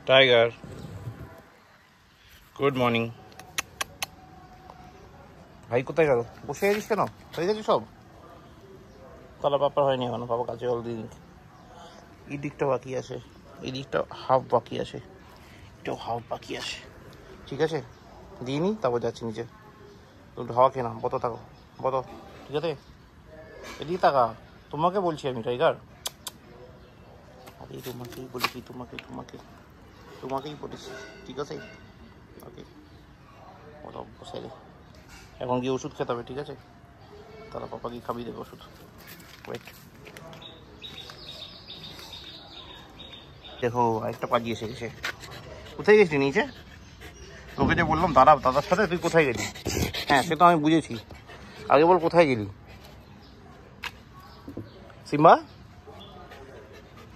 Tiger good morning. ভাই কোথায় গেল? বসে গেছিস কেন? হয়ে গেছে সব? তাহলে ব্যাপার হয়নি এখন, বাবা কাছে জল দিন। এই দিকটা বাকি আছে, এই দিকটা হাফ বাকি আছে, এটাও হাফ বাকি আছে। ঠিক আছে, দিয়ে নি, তারপর যাচ্ছি নিচে। একটু হাওয়া খেয়ে না, বত থাকো, বত। ঠিক আছে, এদিকে তাকা, তোমাকে বলছি আমি টাইগার। আরে তোমাকেই বলেছি, তোমাকেই বলেছি। ঠিক আছে, ওকে। ওটা বসে এখন গিয়ে ওষুধ খেতে হবে। ঠিক আছে, তারা পাপা গিয়ে খাবি দেবে ওষুধ। ওয়েট, দেখো আরেকটা পাজি এসে গেছে। কোথায় গেছিলি নিচে? তোকে যে বললাম দাদার সাথে, তুই কোথায় গেলি? হ্যাঁ সে তো আমি বুঝেছি, আগে বল কোথায় গেলি? সিম্বা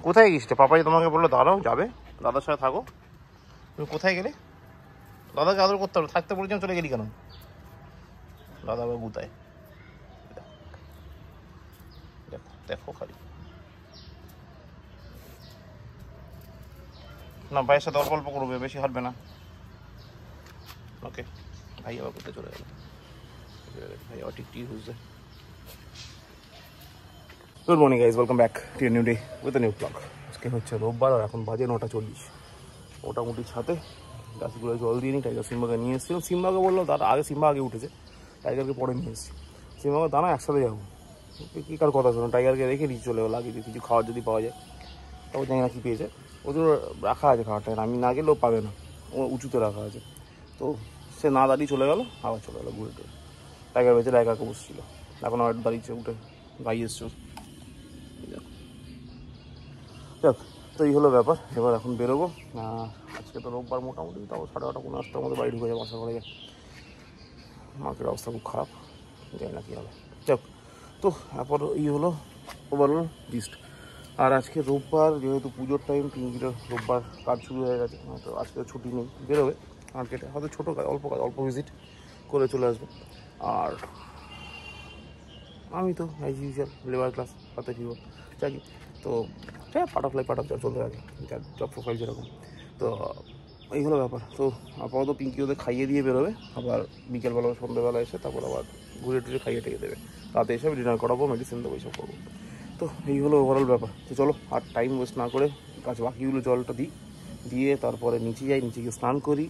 কোথায় গেছিস? পাপাই তোমাকে বললো দাঁড়াও, যাবে দাদার সাথে থাকো, তুমি কোথায় গেলে? দাদাকে আদর করতে হবে, থাকতে বলেছিলাম, চলে গেলি কেন? দাদা আবার গুতায়, দেখো দেখো খালি। না ভাইয়ের সাথে অল্প অল্প করবে, বেশি হাঁটবে না। ওকে, ভাই আবার কোথায় চলে গেল? ভাই আবার টিকটিক বুঝছে। Good morning guys, welcome back to new day with new blog. আজকে হচ্ছে রোববার আর এখন বাজে 9:40। মোটামুটি ছাতে গাছগুলো জল দিয়ে নিই। টাইগার সিম্বাকে নিয়ে এসেছিলাম, সিম্বাকে বললো দাদা আগে, সিম্বা আগে উঠেছে, টাইগারকে পরে নিয়ে এসেছি। সিম্বাকে দাঁড়া একসাথে যাবো, কী কার কথা শোনো, টাইগারকে রেখে নিচে চলে গেলো, লাগিয়ে কিছু খাওয়ার যদি পাওয়া যায়। তারপর জানি না কী পেয়েছে, ওদের রাখা আছে খাওয়ারটা, আমি না গেলেও পাবে না, ও উঁচুতে রাখা আছে। তো সে না দাঁড়িয়ে চলে গেলো, আবার চলে গেলো ঘুরে টুরে। টাইগার বেঁচে একা একা বসছিল, এখন আবার দাঁড়িয়েছে, উঠে গাই এসছে। যাক, তো এই হলো ব্যাপার। এবার এখন বেরোবো। আজকে তো রোববার, মোটামুটি তাও 8:30 9:00টার মধ্যে বাড়ি ঢুকে যাবো আশা করা যায়। মার্কেটের অবস্থা খুব খারাপ, জানি না কী হবে। যাক, তো তারপর এই হলো ওভারঅল লিস্ট। আর আজকে রোববার, যেহেতু পুজোর টাইম, পিঙ্কিটার রোববার কাজ শুরু হয়ে গেছে, তো আজকে ছুটি নেই, বেরোবে মার্কেটে, হয়তো ছোটো কাজ, অল্প ভিজিট করে চলে আসবে। আর আমি তো অ্যাজ ইউজুয়াল লেবার ক্লাস, হাতে ফিরব যাই। তো হ্যাঁ, পার্ট অফ চলতে থাকে, জব প্রোফাইল যেরকম। তো এই হলো ব্যাপার। তো আপাতত পিঙ্কি ওদের খাইয়ে দিয়ে বেরোবে, আবার বিকেলবেলা সন্ধ্যেবেলা এসে তারপর আবার ঘুরে টুরে খাইয়ে টেকে দেবে। রাতে এসে ডিনার করাবো, মেডিসিন দেবো, এইসব করবো। তো এই হলো ওভারঅল ব্যাপার। তো চলো আর টাইম ওয়েস্ট না করে বাকিগুলো জলটা দিয়ে তারপরে নিচে যাই, নিচে গিয়ে স্নান করি,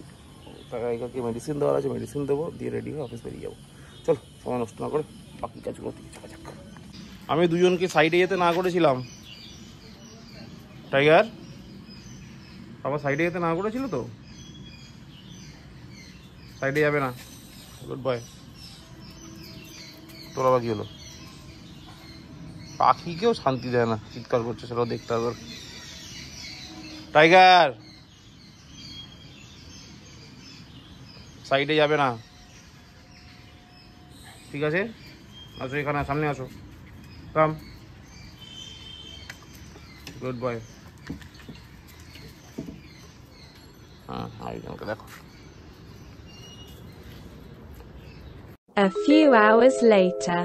টাইগারকে মেডিসিন দেওয়ার আছে, মেডিসিন দেবো, দিয়ে রেডি হয়ে অফিস বেরিয়ে যাবো। চলো সময় নষ্ট না করে বাকি কাজগুলো থেকে যাক। আমি দুজনকে সাইডে যেতে না করেছিলাম, টাইগার আবার সাইডে যেতে না করেছিল তো, সাইডে যাবে না। Good boy. তোর আবার কি হলো? পাখিকেও শান্তি দেয় না, চিৎকার করছে, সেটাও দেখতে হবে। টাইগার সাইডে যাবে না, ঠিক আছে? আসো এখানে, সামনে আসো, কাম। Good boy. হ্যাঁ, আরেকজনকে দেখো। A few hours later.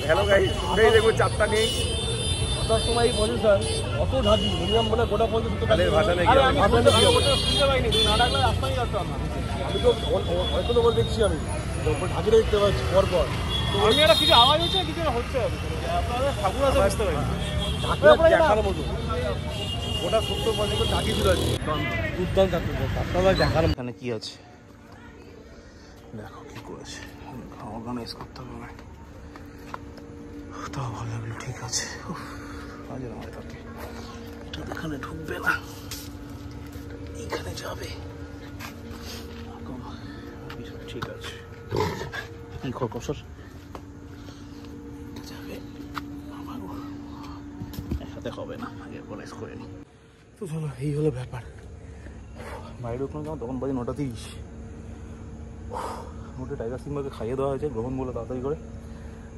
Hello guys, এই দেখো চাপটা নেই। কটার সময় বলি স্যার, অত ঢাকি মিনিমাম বলে গোটা পর্যন্ত ভাষা নেই, আমি শুনতে পাইনি, তুমি না ডাকলে রাস্তায় আসতাম না। আমি তো হয়তো তো দেখছি, আমি ঢাকিটা দেখতে পাচ্ছি পরপর। আমি একটা কিছু আওয়াজ হচ্ছে, কিছু হচ্ছে আপনাদের ঠাকুর আছে বুঝতে পারি দেখার মতো ওটা 70% টাকি ছিল দুর্দান্ত আপনাদের দেখার এখানে কি আছে দেখো কি করেছে অর্গানাইজ করতে হবে না তাও ভালো লাগলো ঠিক আছে কাজের আমার থাকে এটা এখানে ঢুকবে না এইখানে যাবে ঠিক আছে কি খরকসর যাবে একসাথে হবে না আগে অর্গানাইজ করে নি তো চলো এই হলো ব্যাপার বাইরে ওখানে যাও তখন বাজে 9:30 মোটে টাইগার সিম্বাকে খাইয়ে দেওয়া হয়েছে গ্রহণ বলে তাড়াতাড়ি করে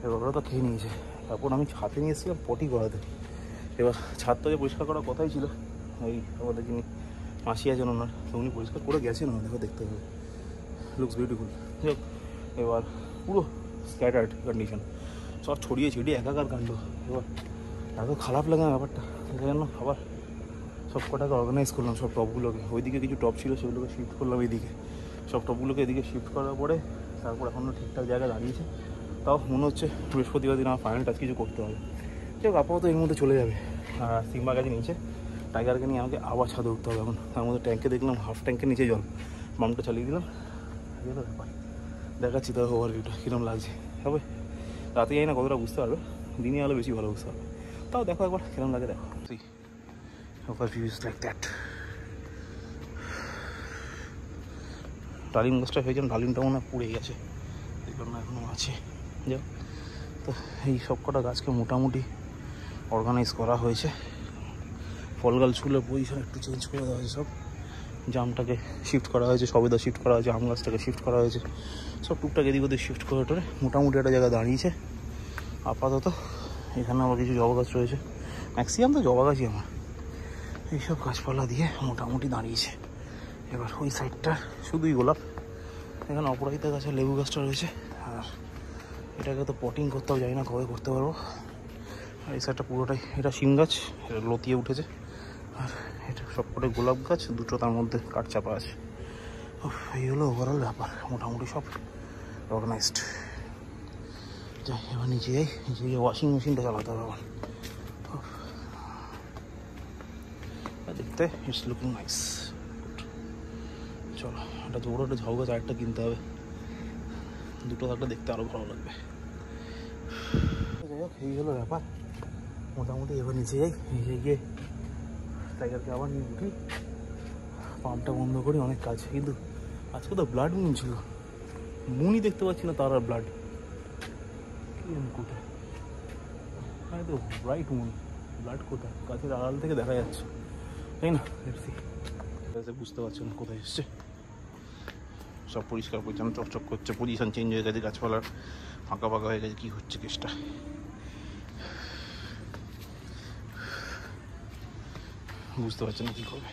এবার ওরা তো খেয়ে নিয়েছে তারপর আমি ছাদে নিয়ে এসেছিলাম পটি করাতে এবার ছাদটা যে পরিষ্কার করার কথাই ছিল ওই আমাদের যিনি মাসি আছেন ওনার তো উনি পরিষ্কার করে গেছেন দেখো দেখতে হবে লুকস বিউটিফুল যাক এবার পুরো স্ক্যাটার্ড কন্ডিশন সব ছড়িয়ে ছিটিয়ে একাকার কাণ্ড এবার এত খারাপ লাগে ব্যাপারটা সেই জন্য আবার সব কটাকে অর্গানাইজ করলাম সব টপগুলোকে ওইদিকে কিছু টপ ছিল সেগুলোকে শিফট করলাম এইদিকে সব টপগুলোকে এদিকে শিফট করার পরে তারপর এখনও ঠিকঠাক জায়গায় দাঁড়িয়েছে তাও মনে হচ্ছে বৃহস্পতিবার দিন আমার ফাইনাল টাচ কিছু করতে হবে যাই হোক আপাতত এর মধ্যে চলে যাবে আর সিম্বা গেছে নিচে টাইগারকে নিয়ে আমাকে আবার ছাদে উঠতে হবে এখন তার মধ্যে ট্যাঙ্কে দেখলাম হাফ ট্যাঙ্কের নিচে জল পাম্পটা চালিয়ে দিলাম ব্যাপার দেখাচ্ছি তার ওভার ভিউটা কীরকম লাগছে হবে রাতে যাই না কতটা বুঝতে পারবে দিনে আলো বেশি ভালো বুঝতে পারবে তাও দেখো একবার কীরকম লাগে দেখো over view is like that ডালিম গাছটা হয়েছে ডালিমটা মনে হয় পুড়ে গেছে দেখলাম না এখনও আছে যাও তো এই সব কটা গাছকে মোটামুটি অর্গানাইজ করা হয়েছে ফল গাছগুলোর পজিশন একটু চেঞ্জ করে দেওয়া হয়েছে সব জামটাকে শিফট করা হয়েছে সবেদা শিফট করা হয়েছে আম গাছটাকে শিফট করা হয়েছে সব টুকটাক এদিক ওদিক শিফট করে টোরে মোটামুটি একটা জায়গায় দাঁড়িয়েছে আপাতত এখানে আবার কিছু জবা গাছ রয়েছে ম্যাক্সিমাম তো জবা গাছই আমার এইসব গাছপালা দিয়ে মোটামুটি দাঁড়িয়েছে এবার ওই সাইডটা শুধুই গোলাপ এখানে অপরাজিতা গাছের লেবু গাছটা রয়েছে আর এটাকে তো পটিং করতেও যাই না কবে করতে পারবো আর এই সাইডটা পুরোটাই এটা শিম গাছ এটা লতিয়ে উঠেছে আর এটা সবকটাই গোলাপ গাছ দুটো তার মধ্যে কাঠ চাপা আছে এই হলো ওভারঅল ব্যাপার মোটামুটি সব অর্গানাইজড যাই এবার নিচে যাই নিচে গিয়ে ওয়াশিং মেশিনটা চালাতে হবে আবার দেখতে ইটস লুকিং নাইস চলো একটা জোড়ো একটা ঝাউ গাছ আরেকটা কিনতে হবে দুটো থাকলে দেখতে আরও ভালো লাগবে যাই হোক এই হলো ব্যাপার মোটামুটি এবার নিচে যাই নিচে গিয়ে টাইগারকে আবার নিয়ে উঠি পাম্পটা বন্ধ করি অনেক কাজ কিন্তু আজকে তো ব্লাড মুন ছিল মুনই দেখতে পাচ্ছি না তার আর ব্লাড কি কোথায় হ্যাঁ তো ব্রাইট মুন ব্লাড কোথায় গাছের আড়াল থেকে দেখা যাচ্ছে তাই না বুঝতে পারছি না কোথায় এসছে সব পরিষ্কার পরিচ্ছন্ন চকচক করছে পজিশন চেঞ্জ হয়ে গেছে গাছপালার ফাঁকা ফাঁকা হয়ে গেছে কী হচ্ছে কেসটা বুঝতে পারছি না কী করবে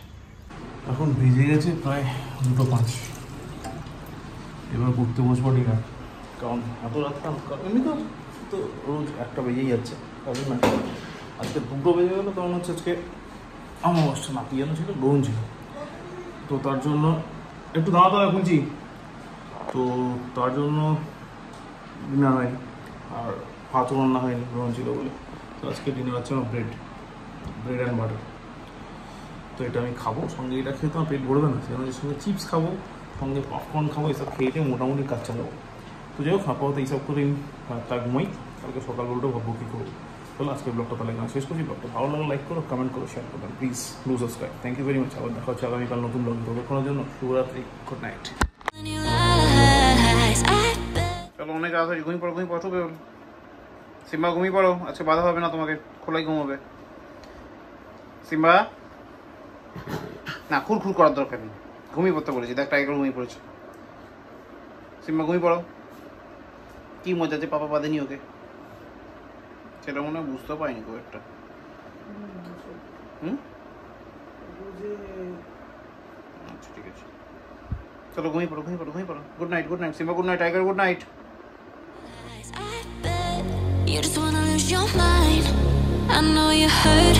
এখন বেজে গেছে প্রায় 2:05 এবার ঘুরতে বসবো ডিনার কারণ এত রাত এমনি তো রোজ 1টা বেজেই যাচ্ছে কারণ না আজকে 2টো বেজে গেলো কারণ হচ্ছে আজকে অমাবস্যা নাতি যেন ছিল গ্রহণ ছিল তো তার জন্য একটু দাঁড়াতে হবে খুঁজি তো তার জন্য ডিনার হয়নি আর ভাতও রান্না হয়নি গ্রহণ ছিল বলে তো আজকে ডিনার হচ্ছে আমার ব্রেড অ্যান্ড বাটার তো এটা আমি খাবো সঙ্গে এটা খেয়ে তো আমার পেট ভরবে না সেজন্য সঙ্গে চিপস খাবো সঙ্গে পপকর্ন খাবো এসব খেয়ে মোটামুটি কাজ চালাবো তো যাই হোক আপাতত এইসব করে তা ঘুমাই কালকে সকালবেলাটাও ভাববো কী করবো চলো আজকে ব্লগটা তাহলে এখানে শেষ করছি ব্লগটা ভালো লাগলে লাইক করো কমেন্ট করো শেয়ার করো please do subscribe thank you very much আবার দেখা হচ্ছে আগামীকাল নতুন ব্লগ ততক্ষণের জন্য শুভরাত্রি গুড নাইট চলো অনেক রাত হয়েছে ঘুমিয়ে পড়ো তবে সিম্বা ঘুমিয়ে পড়ো আজকে বাধা হবে না তোমাকে খোলাই ঘুমোবে সিম্বা না খুরখুর করার দরকার নেই ঘুমিয়ে পড়তে বলেছি দেখ টাইগার ঘুমিয়ে পড়েছে সিম্বা ঘুমিয়ে পড়ো কি মজা যে পাপা বাঁধেনি ওকে সেটা মনে হয় বুঝতে পারিনি খুব একটা আচ্ছা ঠিক আছে চলো ঘুমিয়ে পড়ো good night Simba good night tiger good night You just wanna lose your mind. I know you hurt